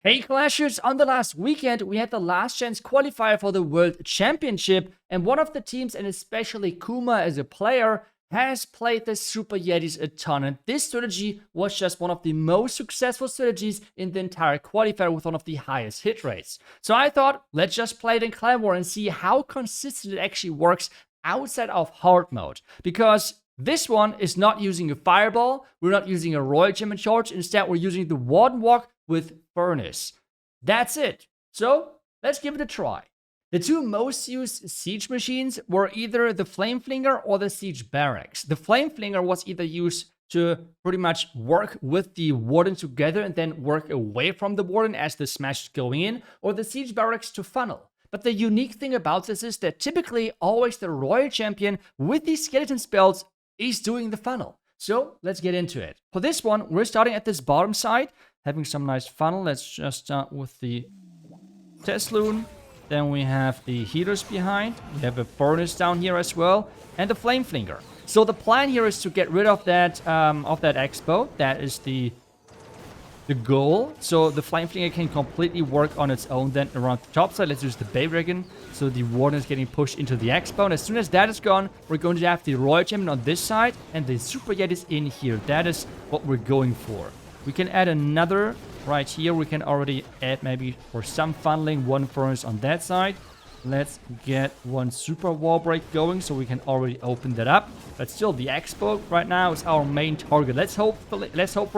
Hey Clashers, on the last weekend we had the last chance qualifier for the World Championship, and one of the teams, and especially Kuma as a player, has played the Super Yetis a ton, and this strategy was just one of the most successful strategies in the entire qualifier with one of the highest hit rates. So I thought, let's just play it in Clan War and see how consistent it actually works outside of hard mode, because this one is not using a fireball, we're not using a Royal Gem charge, instead we're using the Warden Walk with Furnace. That's it. So let's give it a try. The two most used siege machines were either the Flame Flinger or the Siege Barracks. The Flame Flinger was either used to pretty much work with the Warden together and then work away from the Warden as the smash is going in, or the Siege Barracks to funnel. But the unique thing about this is that typically always the Royal Champion with these skeleton spells is doing the funnel. So let's get into it. For this one, we're starting at this bottom side, having some nice funnel. Let's just start with the Tesloon. Then we have the healers behind. We have a furnace down here as well, and the flame flinger. So the plan here is to get rid of that expo. That is the goal. So the flame flinger can completely work on its own then around the top side. Let's use the Bay Dragon. So the warden is getting pushed into the expo, and as soon as that is gone, we're going to have the Royal Champion on this side and the Super Yetis in here. That is what we're going for. We can add another right here. We can already add maybe for some funneling one furnace on that side. Let's get one super wall break going so we can already open that up. But still, the expo right now is our main target. Let's hope for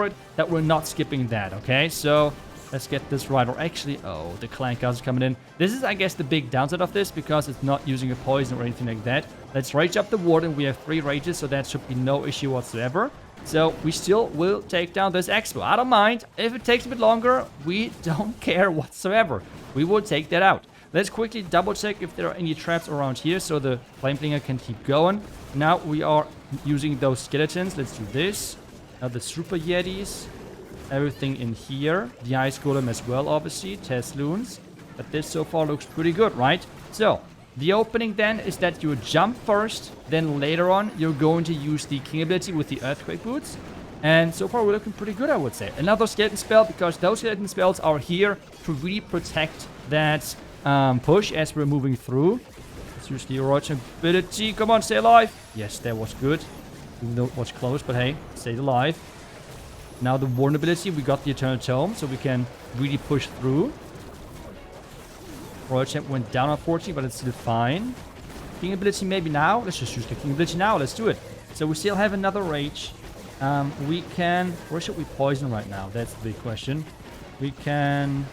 it that we're not skipping that, okay? So let's get this right. Or actually, oh, the clank guys are coming in. This is, I guess, the big downside of this because it's not using a poison or anything like that. Let's rage up the warden. We have 3 rages, so that should be no issue whatsoever. So we still will take down this expo. I don't mind. If it takes a bit longer, we don't care whatsoever. We will take that out. Let's quickly double check if there are any traps around here so the flame flinger can keep going. Now we are using those skeletons. Let's do this. Now the super yetis. Everything in here. The ice golem as well, obviously. Tesloons. But this so far looks pretty good, right? So the opening then is that you jump first, then later on you're going to use the king ability with the earthquake boots. And so far we're looking pretty good, I would say. Another skeleton spell, because those skeleton spells are here to really protect that push as we're moving through. Let's use the Royal ability. Come on, stay alive. Yes, that was good. Even though it was close, but hey, stayed alive. Now the Warden ability, we got the Eternal Tome, so we can really push through. Royal Champ went down unfortunately, but it's still fine. King ability maybe now. Let's just use the King ability now. Let's do it. So we still have another rage. We can... Where should we poison right now? That's the big question. We can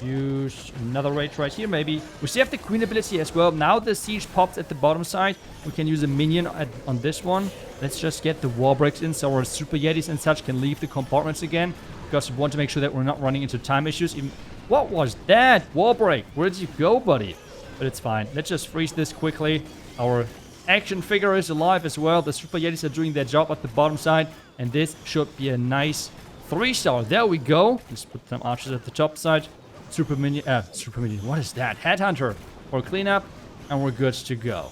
use another rage right here maybe. We still have the Queen ability as well. Now the siege pops at the bottom side. We can use a minion on this one. Let's just get the wall breaks in so our Super Yetis and such can leave the compartments again. Because we want to make sure that we're not running into time issues. What was that? Wall break. Where did you go, buddy? But it's fine. Let's just freeze this quickly. Our action figure is alive as well. The Super Yetis are doing their job at the bottom side. And this should be a nice 3-star. There we go. Let's put some archers at the top side. Super minion. What is that? Headhunter for cleanup. And we're good to go.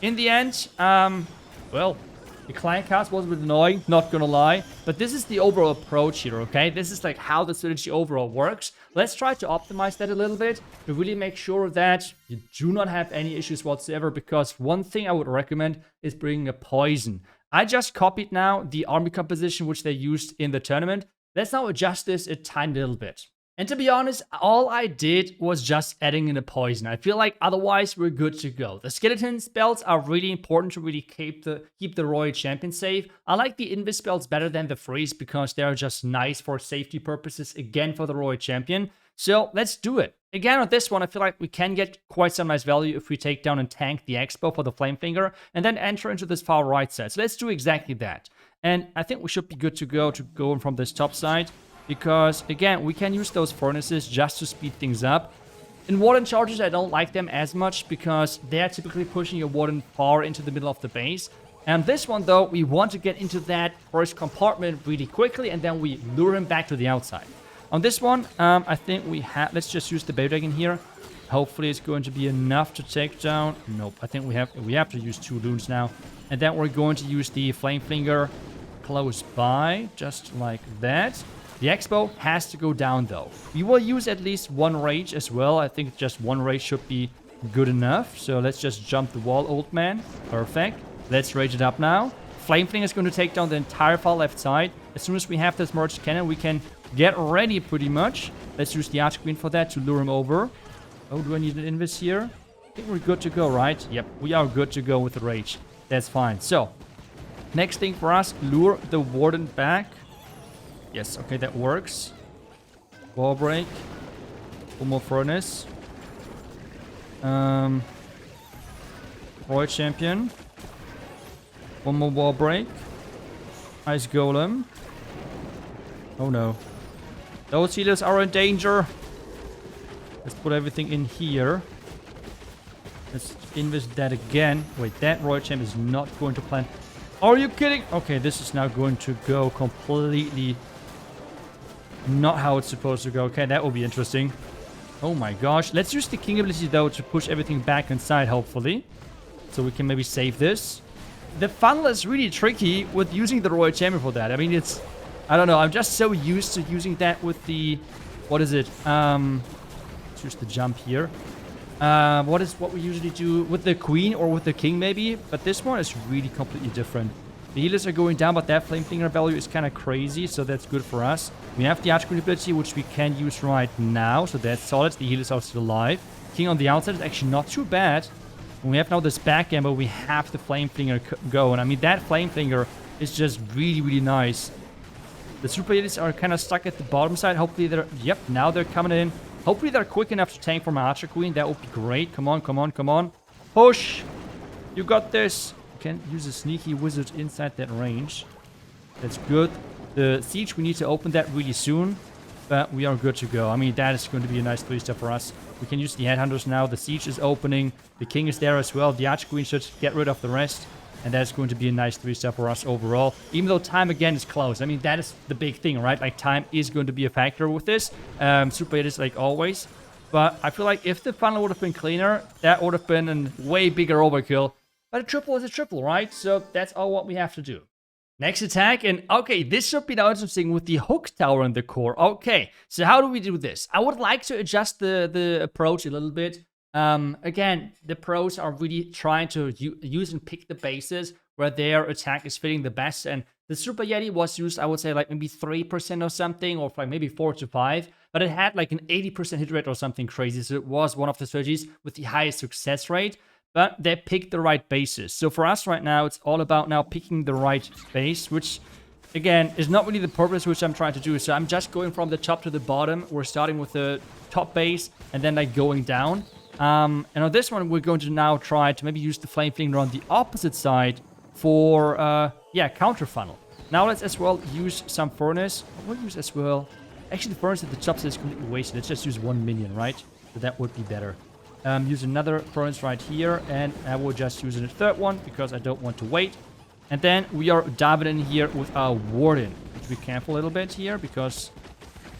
In the end, well, the clank cast was a bit annoying, not gonna lie. But this is the overall approach here, okay? This is like how the strategy overall works. Let's try to optimize that a little bit to really make sure that you do not have any issues whatsoever. Because one thing I would recommend is bringing a poison. I just copied now the army composition which they used in the tournament. Let's now adjust this a tiny little bit. And to be honest, all I did was just adding in a poison. I feel like otherwise we're good to go. The skeleton spells are really important to really keep the Royal Champion safe. I like the invis spells better than the freeze because they're just nice for safety purposes, again for the Royal Champion. So let's do it. Again, on this one, I feel like we can get quite some nice value if we take down and tank the expo for the flame finger and then enter into this far right side. So let's do exactly that. And I think we should be good to go from this top side. Because, again, we can use those furnaces just to speed things up. In Warden charges, I don't like them as much because they're typically pushing your Warden far into the middle of the base. And this one, though, we want to get into that first compartment really quickly and then we lure him back to the outside. On this one, I think we have... Let's just use the Bay Dragon here. Hopefully it's going to be enough to take down... Nope, I think we have to use 2 loons now. And then we're going to use the Flame Flinger close by, just like that. The Expo has to go down, though. We will use at least one rage as well. I think just one rage should be good enough. So let's just jump the wall, old man. Perfect. Let's rage it up now. Flamefling is going to take down the entire far left side. As soon as we have this merged cannon, we can get ready pretty much. Let's use the Archqueen for that to lure him over. Oh, do I need an invis here? I think we're good to go, right? Yep, we are good to go with the rage. That's fine. So, next thing for us, lure the Warden back. Yes, okay, that works. Wall break. One more furnace. Royal Champion. One more wall break. Ice Golem. Oh no. Those healers are in danger. Let's put everything in here. Let's invest that again. Wait, that Royal Champ is not going to plant. Are you kidding? Okay, this is now going to go completely not how it's supposed to go. Okay, that will be interesting. Oh my gosh. Let's use the King ability, though, to push everything back inside, hopefully. So we can maybe save this. The funnel is really tricky with using the Royal Champion for that. I mean, it's... I don't know. I'm just so used to using that with the... What is it? Let's use the jump here. What is what we usually do with the Queen or with the King, maybe? But this one is really completely different. The healers are going down, but that Flameflinger value is kind of crazy, so that's good for us. We have the Archqueen ability, which we can use right now, so that's solid. The healers are still alive. King on the outside is actually not too bad. When we have now this backgammon, we have the Flameflinger go. And I mean, that Flameflinger is just really, really nice. The Super Yetis are kind of stuck at the bottom side. Hopefully they're... Yep, now they're coming in. Hopefully they're quick enough to tank for my Archer Queen. That would be great. Come on, come on, come on. Push! You got this. You can use a sneaky wizard inside that range. That's good. The siege, we need to open that really soon. But we are good to go. I mean, that is going to be a nice 3-step for us. We can use the headhunters now. The siege is opening. The king is there as well. The Archqueen should get rid of the rest. And that's going to be a nice 3-step for us overall. Even though time again is close. I mean, that is the big thing, right? Like, time is going to be a factor with this. Super 8 is like always. But I feel like if the funnel would have been cleaner, that would have been a way bigger overkill. But a triple is a triple, right? So that's all what we have to do. Next attack, and okay, this should be now interesting with the hook tower in the core. Okay, so how do we do this? I would like to adjust the approach a little bit. Again, the pros are really trying to use and pick the bases where their attack is fitting the best. And the Super Yeti was used, I would say, like maybe 3% or something, or like maybe 4 to 5. But it had like an 80% hit rate or something crazy. So it was one of the strategies with the highest success rate. But they picked the right bases. So for us right now, it's all about now picking the right base, which, again, is not really the purpose which I'm trying to do. So I'm just going from the top to the bottom. We're starting with the top base and then like going down. And on this one, we're going to now try to maybe use the Flameflinger on the opposite side for, counter funnel. Now let's as well use some Furnace. We'll use as well... Actually, the Furnace at the top side is completely wasted. Let's just use 1 minion, right? So that would be better. Use another Furnace right here, and I will just use a third one because I don't want to wait. And then we are diving in here with our Warden. Be careful a little bit here because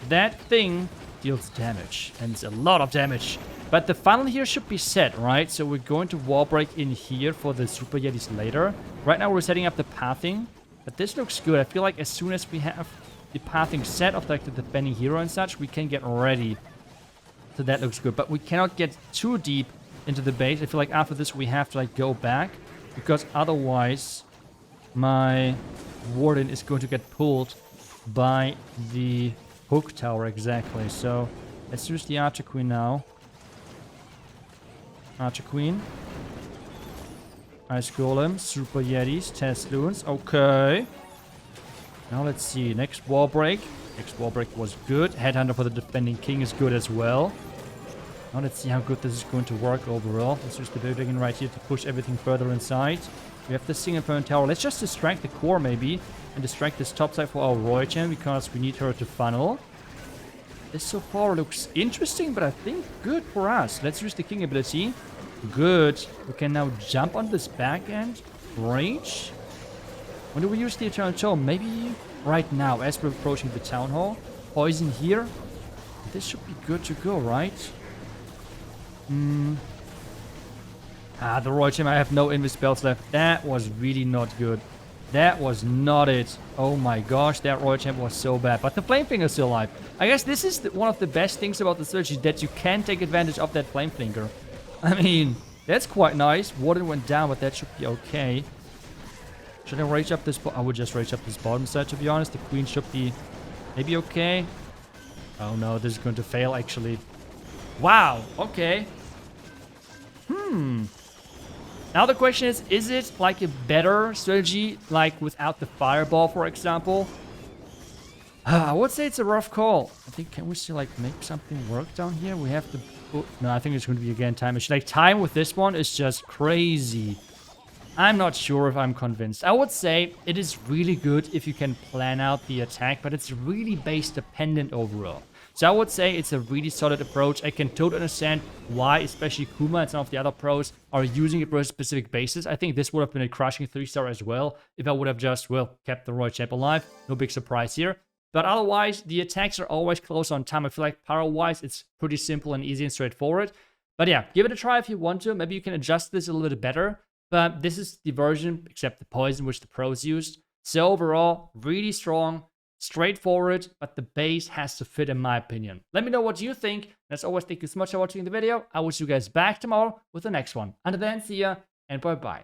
that thing deals damage, and it's a lot of damage. But the funnel here should be set, right? So we're going to wall break in here for the Super Yetis later. Right now we're setting up the pathing, but this looks good. I feel like as soon as we have the pathing set of like the defending hero and such, we can get ready. So that looks good, but we cannot get too deep into the base. I feel like after this we have to like go back because otherwise my Warden is going to get pulled by the hook tower. Exactly. So let's use the Archer Queen now. Archer Queen. Ice Golem. Super Yetis. Test Loons. Okay. Now let's see. Next wall break. Next wall break was good. Headhunter for the defending king is good as well. Now let's see how good this is going to work overall. Let's use the building right here to push everything further inside. We have the single point tower. Let's just distract the core maybe. And distract this top side for our Royal Champ because we need her to funnel. This so far looks interesting, but I think good for us. Let's use the king ability. Good. We can now jump on this back end. Rage. When do we use the Eternal Tome? Maybe right now as we're approaching the Town Hall. Poison here. This should be good to go, right? The Royal Champ, I have no invis spells left. That was really not good. That was not it. Oh my gosh, that Royal Champ was so bad. But the Flame Flinger is still alive. I guess this is one of the best things about the strategy, that you can take advantage of that Flame Flinger. I mean, that's quite nice. Warden went down, but that should be okay. Should I rage up this? I would just rage up this bottom side, to be honest. The Queen should be maybe okay. Oh no, this is going to fail, actually. Wow, okay. Now the question is it like a better strategy, like without the fireball, for example? I would say it's a rough call. I think, can we still like make something work down here? We have to put, no, I think it's going to be again time machine. Like time with this one is just crazy. I'm not sure if I'm convinced. I would say it is really good if you can plan out the attack, but it's really base dependent overall. So I would say it's a really solid approach. I can totally understand why, especially Kuma and some of the other pros are using it for a specific basis. I think this would have been a crushing 3-star as well if I would have just, well, kept the Royal Champ alive. No big surprise here. But otherwise, the attacks are always close on time. I feel like power-wise, it's pretty simple and easy and straightforward. But yeah, give it a try if you want to. Maybe you can adjust this a little bit better. But this is the version, except the poison, which the pros used. So overall, really strong. Straightforward, but the base has to fit, in my opinion. Let me know what you think. As always, thank you so much for watching the video. I will see you guys back tomorrow with the next one. Until then, see ya and bye-bye.